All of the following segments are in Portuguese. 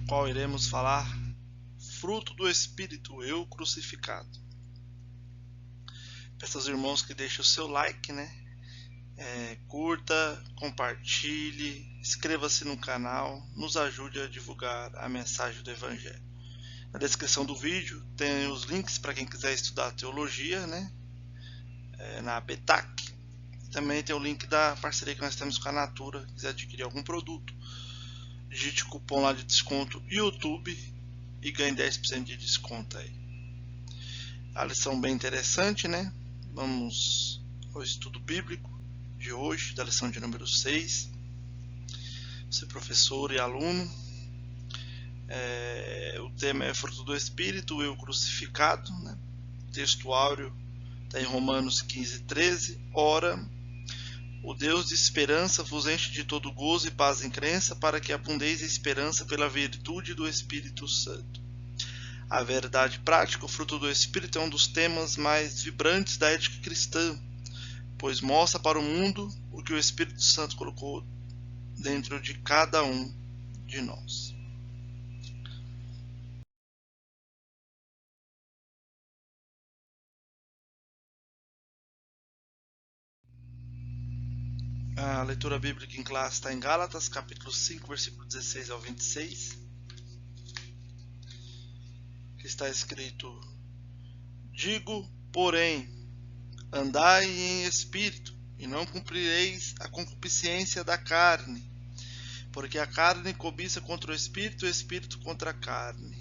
qual iremos falar fruto do Espírito, eu crucificado. Peço aos irmãos que deixem o seu like, né? Curta, compartilhe, inscreva-se no canal, nos ajude a divulgar a mensagem do Evangelho. Na descrição do vídeo tem os links para quem quiser estudar teologia, né? Na BETAC. Também tem o link da parceria que nós temos com a Natura, quiser adquirir algum produto. Digite o cupom lá de desconto YouTube e ganhe 10% de desconto aí. A lição bem interessante, né? Vamos ao estudo bíblico de hoje, da lição de número 6. Você professor e aluno. O tema é fruto do Espírito, eu crucificado, né? O texto áureo está em Romanos 15:13. Ora, o Deus de esperança vos enche de todo gozo e paz em crença, para que abundeis em esperança pela virtude do Espírito Santo. A verdade prática, o fruto do Espírito, é um dos temas mais vibrantes da ética cristã, pois mostra para o mundo o que o Espírito Santo colocou dentro de cada um de nós. A leitura bíblica em classe está em Gálatas, capítulo 5, versículo 16 ao 26. Que está escrito: Digo, porém, andai em espírito, e não cumprireis a concupiscência da carne, porque a carne cobiça contra o espírito, e o espírito contra a carne.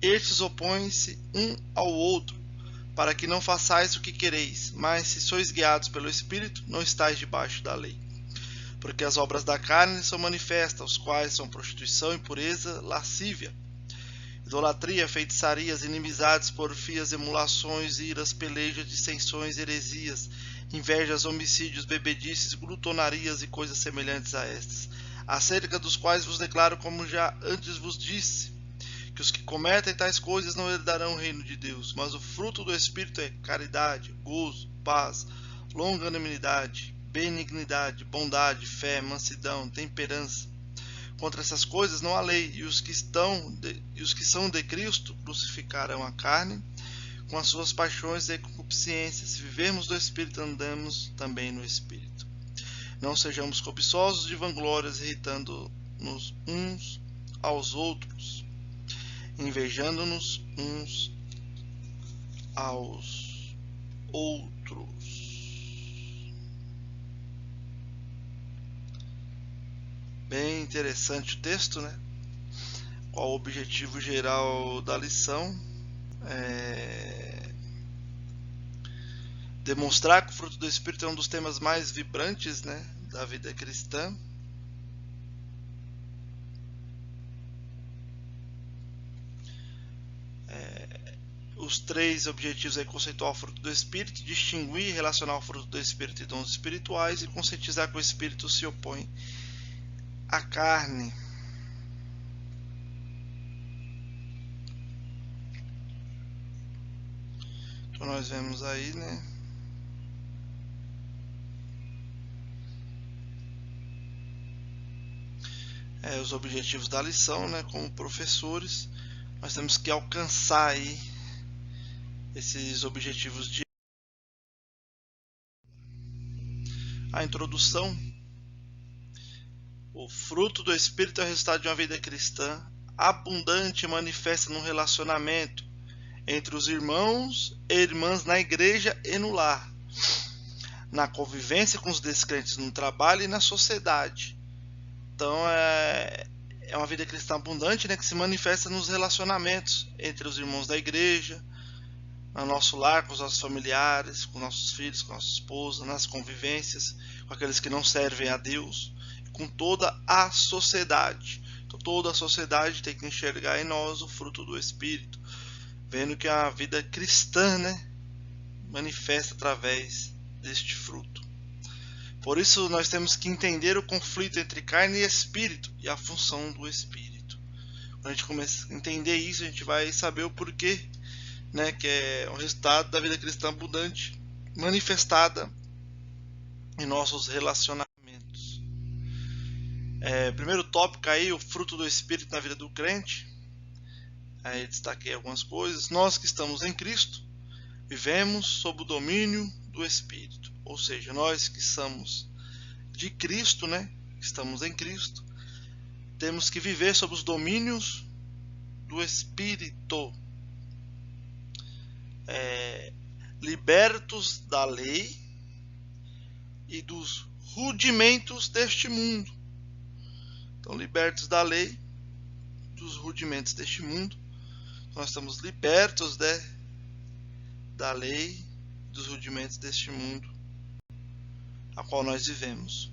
Estes opõem-se um ao outro, para que não façais o que quereis, mas se sois guiados pelo Espírito, não estáis debaixo da lei. Porque as obras da carne são manifestas, os quais são prostituição, impureza, lascívia, idolatria, feitiçarias, inimizades, porfias, emulações, iras, pelejas, dissensões, heresias, invejas, homicídios, bebedices, glutonarias e coisas semelhantes a estas, acerca dos quais vos declaro, como já antes vos disse, que os que cometem tais coisas não herdarão o reino de Deus. Mas o fruto do Espírito é caridade, gozo, paz, longanimidade, benignidade, bondade, fé, mansidão, temperança. Contra essas coisas não há lei, e os que são de Cristo crucificaram a carne com as suas paixões e concupiscências. Se vivermos do Espírito, andamos também no Espírito. Não sejamos cobiçosos de vanglórias, irritando-nos uns aos outros, invejando-nos uns aos outros. Bem interessante o texto, né? Qual o objetivo geral da lição? Demonstrar que o fruto do Espírito é um dos temas mais vibrantes, né, da vida cristã. Os três objetivos é conceituar o fruto do Espírito, distinguir e relacionar o fruto do Espírito e dons espirituais, e conscientizar que o Espírito se opõe à carne. Então nós vemos aí, né, os objetivos da lição, né, como professores, nós temos que alcançar aí esses objetivos de a introdução. O fruto do Espírito é o resultado de uma vida cristã abundante e manifesta no relacionamento entre os irmãos e irmãs na igreja e no lar, na convivência com os descrentes no trabalho e na sociedade. Então é uma vida cristã abundante, né, que se manifesta nos relacionamentos entre os irmãos da igreja, no nosso lar, com os nossos familiares, com nossos filhos, com nossa esposa, nas convivências com aqueles que não servem a Deus, com toda a sociedade. Então, toda a sociedade tem que enxergar em nós o fruto do Espírito, vendo que a vida cristã, né, manifesta através deste fruto. Por isso nós temos que entender o conflito entre carne e espírito e a função do Espírito. Quando a gente começa a entender isso, a gente vai saber o porquê, né, que é o resultado da vida cristã abundante manifestada em nossos relacionamentos. Primeiro tópico aí, o fruto do Espírito na vida do crente. Aí destaquei algumas coisas. Nós que estamos em Cristo, vivemos sob o domínio do Espírito. Ou seja, nós que somos de Cristo, né? Estamos em Cristo, temos que viver sob os domínios do Espírito. Libertos da lei e dos rudimentos deste mundo. Então, libertos da lei, dos rudimentos deste mundo. Nós estamos libertos, né, da lei, dos rudimentos deste mundo a qual nós vivemos.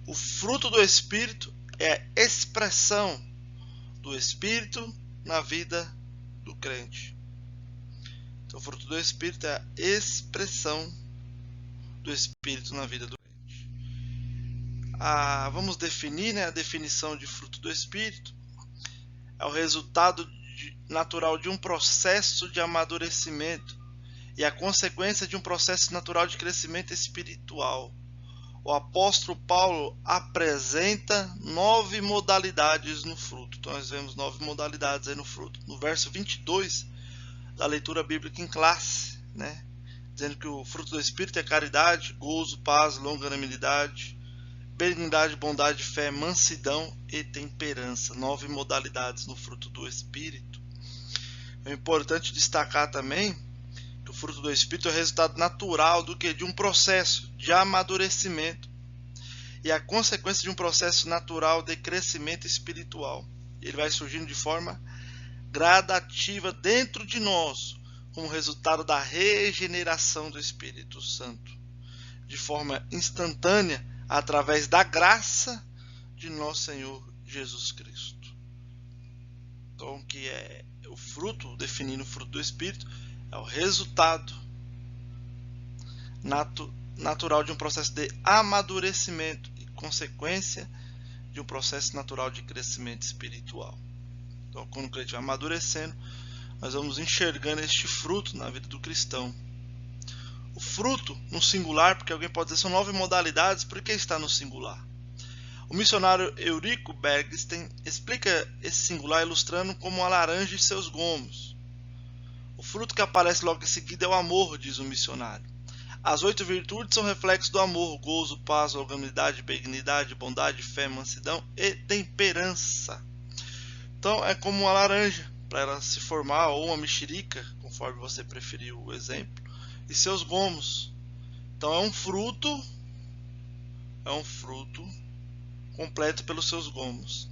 O fruto do Espírito é a expressão do Espírito na vida do crente. Então, o fruto do Espírito é a expressão do Espírito na vida do crente. Vamos definir, né, a definição de fruto do Espírito. É o resultado natural de um processo de amadurecimento e a consequência de um processo natural de crescimento espiritual. O apóstolo Paulo apresenta 9 modalidades no fruto. Então nós vemos 9 modalidades aí no fruto. No verso 22 da leitura bíblica em classe, né? Dizendo que o fruto do Espírito é caridade, gozo, paz, longanimidade, benignidade, bondade, fé, mansidão e temperança. 9 modalidades no fruto do Espírito. É importante destacar também que o fruto do Espírito é o resultado natural de um processo de amadurecimento e a consequência de um processo natural de crescimento espiritual. Ele vai surgindo de forma gradativa dentro de nós, como resultado da regeneração do Espírito Santo, de forma instantânea, através da graça de nosso Senhor Jesus Cristo. Então, que é o fruto, definindo o fruto do Espírito, é o resultado natural de um processo de amadurecimento e consequência de um processo natural de crescimento espiritual. Então, quando o crente vai amadurecendo, nós vamos enxergando este fruto na vida do cristão. O fruto no singular, porque alguém pode dizer, são 9 modalidades, por que está no singular? O missionário Eurico Bergsten explica esse singular ilustrando como a laranja e seus gomos. O fruto que aparece logo em seguida é o amor, diz o missionário. As 8 virtudes são reflexos do amor: gozo, paz, longanimidade, benignidade, bondade, fé, mansidão e temperança. Então é como uma laranja, para ela se formar, ou uma mexerica, conforme você preferir o exemplo, e seus gomos. Então é um fruto completo pelos seus gomos.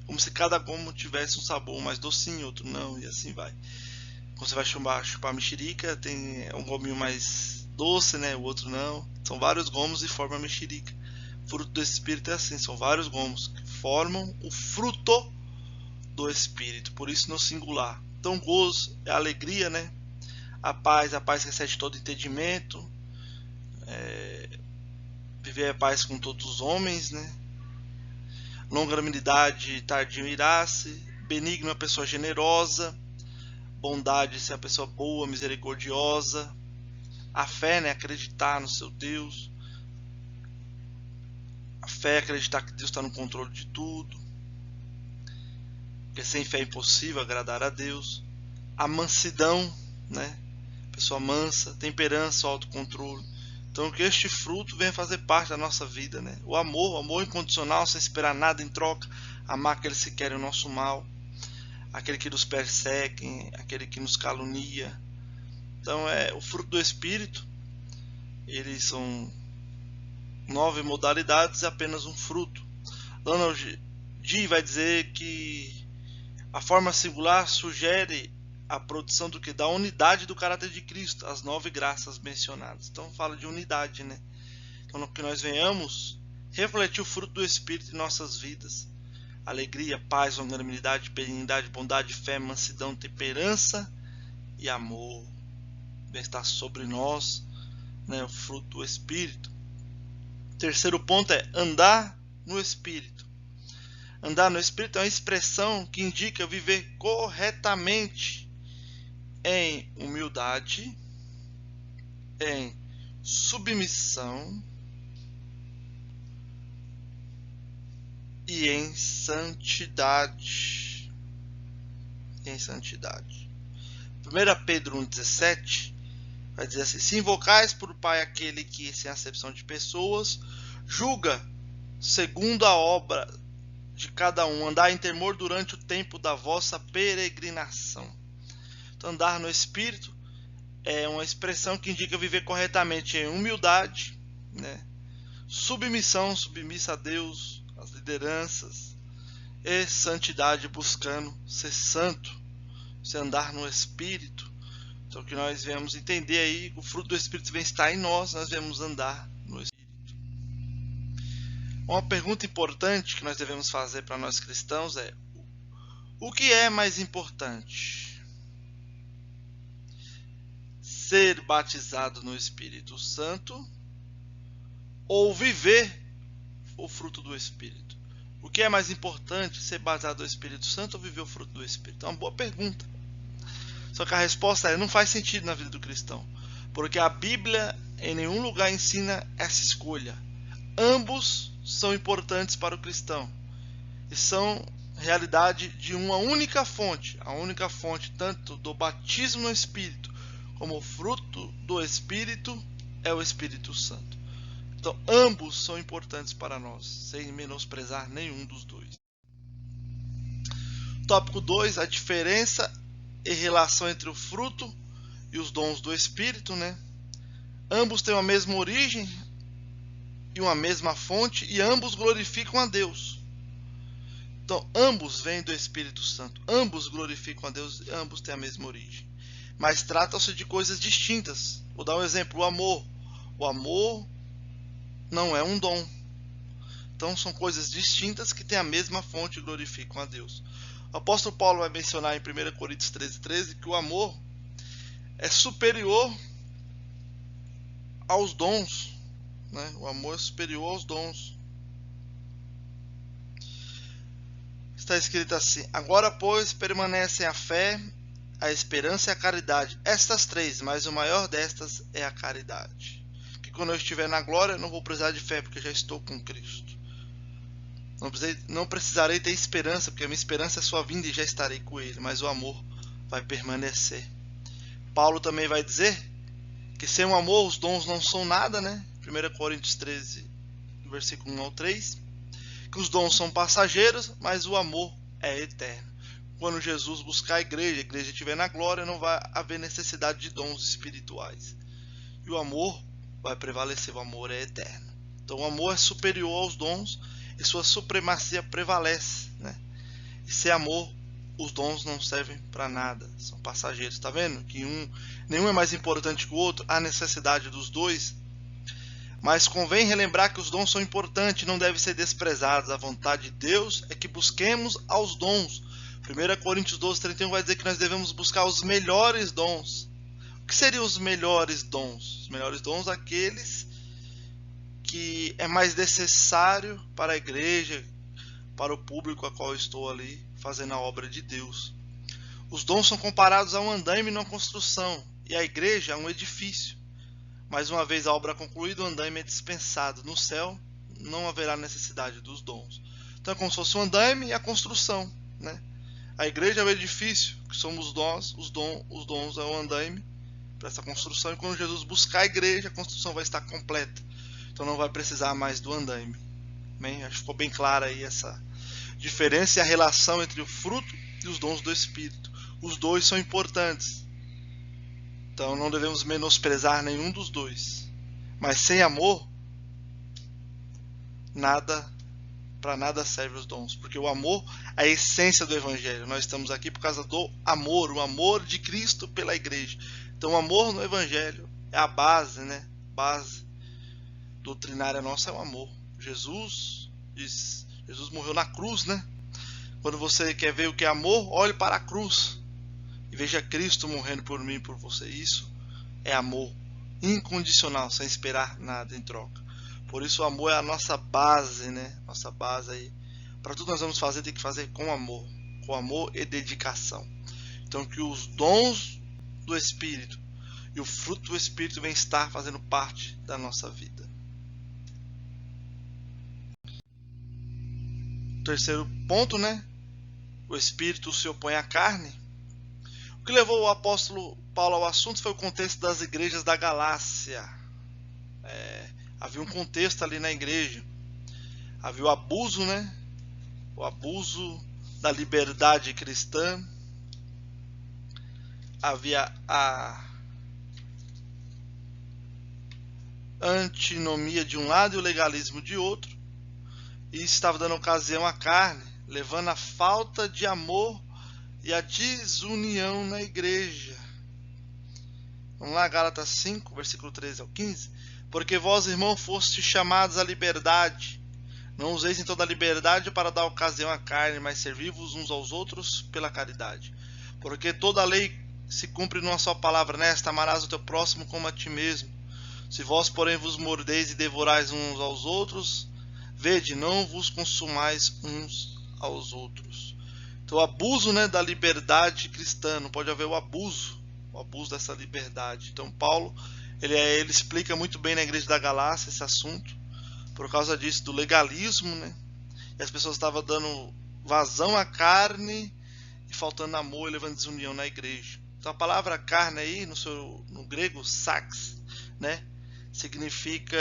Como se cada gomo tivesse um sabor mais docinho, outro não, e assim vai. Quando você vai chupar a mexerica, tem um gominho mais doce, né? O outro não. São vários gomos e formam a mexerica. O fruto do Espírito é assim, são vários gomos que formam o fruto do Espírito, por isso no singular. Então, gozo é a alegria, né? A paz que excede todo entendimento. Viver a paz com todos os homens, né? Longanimidade, tardio irasse. Benigno, uma pessoa generosa. Bondade, ser uma pessoa boa, misericordiosa. A fé, né? Acreditar no seu Deus. A fé é acreditar que Deus está no controle de tudo. Porque sem fé é impossível agradar a Deus. A mansidão, né? Pessoa mansa. Temperança, autocontrole. Então que este fruto venha fazer parte da nossa vida, né? O amor incondicional, sem esperar nada em troca. Amar aqueles que querem o nosso mal. Aquele que nos persegue, aquele que nos calunia. Então o fruto do Espírito. Eles são 9 modalidades e apenas um fruto. Donald G. vai dizer que a forma singular sugere a produção do que? Da unidade do caráter de Cristo, as 9 graças mencionadas. Então fala de unidade, né? Então que nós venhamos refletir o fruto do Espírito em nossas vidas. Alegria, paz, longanimidade, benignidade, bondade, fé, mansidão, temperança e amor. Vem estar sobre nós, né, o fruto do Espírito. Terceiro ponto é andar no Espírito. Andar no Espírito é uma expressão que indica viver corretamente em humildade, em submissão e em santidade. Em santidade. 1 Pedro 1,17 vai dizer assim: se invocais por Pai aquele que, sem acepção de pessoas, julga segundo a obra de cada um, andar em temor durante o tempo da vossa peregrinação. Então, andar no Espírito é uma expressão que indica viver corretamente em humildade, né? Submissa a Deus, às lideranças, e santidade, buscando ser santo, se andar no Espírito. Então, que nós viemos entender aí, o fruto do Espírito vem estar em nós viemos andar no Espírito. Uma pergunta importante que nós devemos fazer para nós cristãos é: o que é mais importante? Ser batizado no Espírito Santo ou viver o fruto do Espírito? O que é mais importante, ser batizado no Espírito Santo ou viver o fruto do Espírito? É uma boa pergunta. Só que a resposta é: não faz sentido na vida do cristão, porque a Bíblia em nenhum lugar ensina essa escolha. Ambos são importantes para o cristão e são realidade de uma única fonte, a única fonte tanto do batismo no Espírito como o fruto do Espírito é o Espírito Santo. Então ambos são importantes para nós, sem menosprezar nenhum dos dois. Tópico 2, a diferença e relação entre o fruto e os dons do Espírito, né? Ambos têm a mesma origem e uma mesma fonte, e ambos glorificam a Deus. Então, ambos vêm do Espírito Santo, ambos glorificam a Deus, e ambos têm a mesma origem. Mas tratam-se de coisas distintas. Vou dar um exemplo: o amor. O amor não é um dom. Então, são coisas distintas que têm a mesma fonte e glorificam a Deus. O apóstolo Paulo vai mencionar em 1 Coríntios 13,13 que o amor é superior aos dons. Né? O amor é superior aos dons. Está escrito assim: agora, pois, permanecem a fé, a esperança e a caridade. Estas três, mas o maior destas é a caridade. Que quando eu estiver na glória, eu não vou precisar de fé, porque já estou com Cristo. Não precisarei ter esperança, porque a minha esperança é sua vinda e já estarei com Ele. Mas o amor vai permanecer. Paulo também vai dizer que sem o amor os dons não são nada, né? 1 Coríntios 13, versículo 1 ao 3. Que os dons são passageiros, mas o amor é eterno. Quando Jesus buscar a igreja estiver na glória, não vai haver necessidade de dons espirituais. E o amor vai prevalecer, o amor é eterno. Então o amor é superior aos dons e sua supremacia prevalece, né? E sem amor, os dons não servem para nada, são passageiros. Está vendo que nenhum é mais importante que o outro, há necessidade dos dois. Mas convém relembrar que os dons são importantes, não devem ser desprezados. A vontade de Deus é que busquemos aos dons. 1 Coríntios 12:31 vai dizer que nós devemos buscar os melhores dons. O que seriam os melhores dons? Os melhores dons, aqueles que é mais necessário para a igreja, para o público a qual eu estou ali fazendo a obra de Deus. Os dons são comparados a um andaime numa construção, e a igreja é um edifício. Mas uma vez a obra concluída, o andaime é dispensado. No céu não haverá necessidade dos dons. Então é como se fosse um andaime e a construção, né? A igreja é o edifício, que somos nós, os dons é o andaime para essa construção. E quando Jesus buscar a igreja, a construção vai estar completa. Então não vai precisar mais do andaime. Bem, acho que ficou bem clara aí essa diferença e a relação entre o fruto e os dons do Espírito. Os dois são importantes. Então não devemos menosprezar nenhum dos dois. Mas sem amor, para nada servem os dons. Porque o amor é a essência do Evangelho. Nós estamos aqui por causa do amor, o amor de Cristo pela igreja. Então o amor no Evangelho é a base, né? Base doutrinária nossa é o amor. Jesus morreu na cruz, né? Quando você quer ver o que é amor, olhe para a cruz e veja Cristo morrendo por mim e por você. Isso é amor incondicional, sem esperar nada em troca. Por isso o amor é a nossa base, né? Nossa base aí. Para tudo que nós vamos fazer, tem que fazer com amor e dedicação. Então que os dons do Espírito e o fruto do Espírito vem estar fazendo parte da nossa vida. terceiro ponto, né? O espírito se opõe à carne. O que levou o apóstolo Paulo ao assunto foi o contexto das igrejas da Galácia. Havia um contexto ali na igreja. Havia o abuso, né? O abuso da liberdade cristã. Havia a antinomia de um lado e o legalismo de outro. E isso estava dando ocasião à carne, levando à falta de amor e à desunião na igreja. Vamos lá, Gálatas 5, versículo 13 ao 15. Porque vós, irmãos, fostes chamados à liberdade. Não useis então da liberdade para dar ocasião à carne, mas servi-vos uns aos outros pela caridade. Porque toda a lei se cumpre numa só palavra, nesta: amarás o teu próximo como a ti mesmo. Se vós, porém, vos mordeis e devorais uns aos outros, vede, não vos consumais uns aos outros. Então, o abuso, né, da liberdade cristã, não pode haver o abuso dessa liberdade. Então, Paulo, ele explica muito bem na igreja da Galácia esse assunto, por causa disso, do legalismo, né? E as pessoas estavam dando vazão à carne e faltando amor e levando desunião na igreja. Então, a palavra carne aí, no grego, sarx, né, significa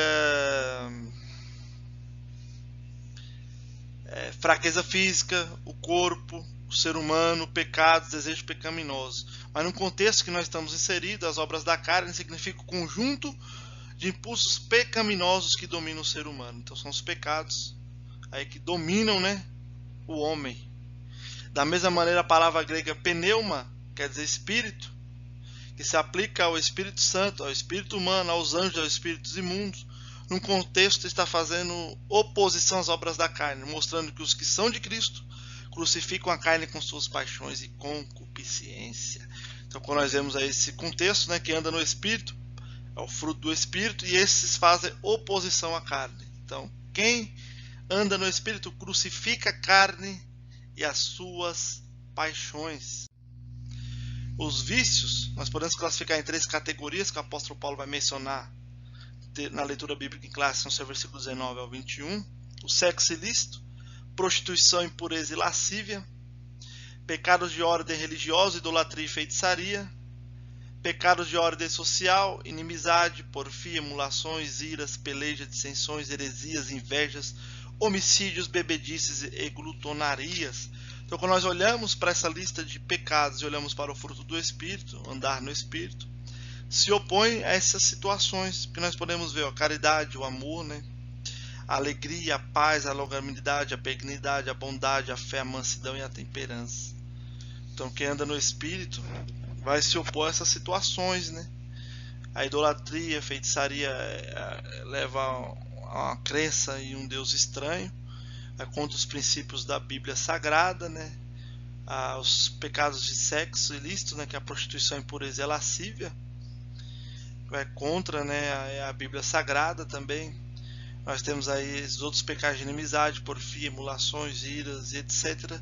fraqueza física, o corpo, o ser humano, pecados, desejos pecaminosos. Mas no contexto que nós estamos inseridos, as obras da carne significa o conjunto de impulsos pecaminosos que dominam o ser humano. Então são os pecados aí que dominam, né, o homem. Da mesma maneira, a palavra grega pneuma quer dizer espírito, que se aplica ao Espírito Santo, ao espírito humano, aos anjos, aos espíritos imundos. Num contexto, está fazendo oposição às obras da carne, mostrando que os que são de Cristo crucificam a carne com suas paixões e concupiscência. Então, quando nós vemos aí esse contexto, né, que anda no Espírito, é o fruto do Espírito, e esses fazem oposição à carne. Então, quem anda no Espírito crucifica a carne e as suas paixões. Os vícios, nós podemos classificar em 3 categorias que o apóstolo Paulo vai mencionar na leitura bíblica em classe, são seus versículos 19 ao 21. O sexo ilícito, prostituição, impureza e lascívia, pecados de ordem religiosa, idolatria e feitiçaria, pecados de ordem social, inimizade, porfia, emulações, iras, pelejas, dissensões, heresias, invejas, homicídios, bebedices e glutonarias. Então, quando nós olhamos para essa lista de pecados e olhamos para o fruto do Espírito, andar no Espírito, se opõe a essas situações que nós podemos ver, a caridade, o amor, né? A alegria, a paz, a longanimidade, a benignidade, a bondade, a fé, a mansidão e a temperança. Então, quem anda no Espírito vai se opor a essas situações, né? A idolatria, a feitiçaria leva a uma crença em um Deus estranho, é contra os princípios da Bíblia Sagrada, né? Os pecados de sexo ilícito, né? Que é a prostituição, a impureza e a lascívia, é contra, né, a Bíblia Sagrada também. Nós temos aí esses outros pecados de inimizade, porfia, emulações, iras e etc.,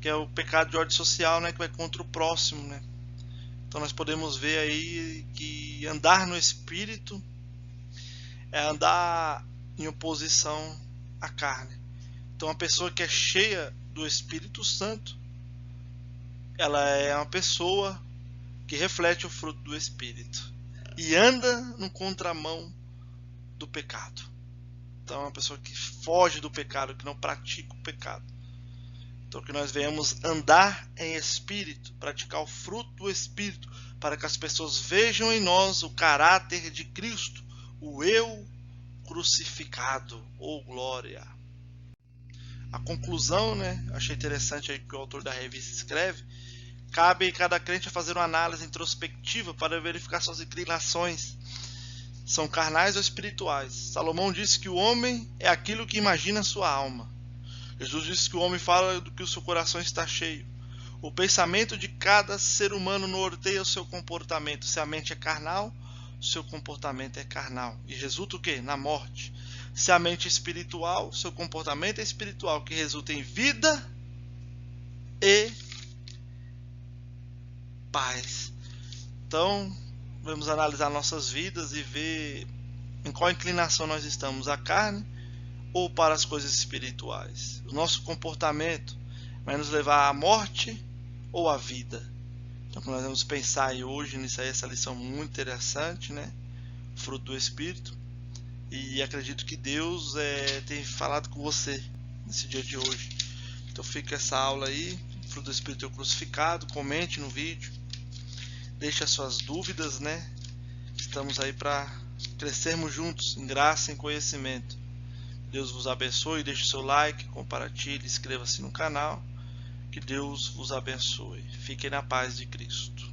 que é o pecado de ordem social, né, que vai contra o próximo, né? Então nós podemos ver aí que andar no Espírito é andar em oposição à carne. Então, uma pessoa que é cheia do Espírito Santo, ela é uma pessoa que reflete o fruto do Espírito e anda no contramão do pecado. Então, é uma pessoa que foge do pecado, que não pratica o pecado. Então, que nós venhamos andar em Espírito, praticar o fruto do Espírito, para que as pessoas vejam em nós o caráter de Cristo, o eu crucificado, ou glória. A conclusão, né? Achei interessante aí que o autor da revista escreve. Cabe a cada crente fazer uma análise introspectiva para verificar suas inclinações. São carnais ou espirituais? Salomão disse que o homem é aquilo que imagina a sua alma. Jesus disse que o homem fala do que o seu coração está cheio. O pensamento de cada ser humano norteia o seu comportamento. Se a mente é carnal, o seu comportamento é carnal. E resulta o quê? Na morte. Se a mente é espiritual, seu comportamento é espiritual, que resulta em vida e paz. Então, vamos analisar nossas vidas e ver em qual inclinação nós estamos, a carne ou para as coisas espirituais? O nosso comportamento vai nos levar à morte ou à vida? Então nós vamos pensar aí hoje nisso aí, essa lição muito interessante, né? Fruto do Espírito. E acredito que Deus tem falado com você nesse dia de hoje. Então fica essa aula aí, Fruto do Espírito Crucificado. Comente no vídeo, deixe as suas dúvidas, né? Estamos aí para crescermos juntos em graça e em conhecimento. Deus vos abençoe, deixe seu like, compartilhe, inscreva-se no canal. Que Deus vos abençoe. Fiquem na paz de Cristo.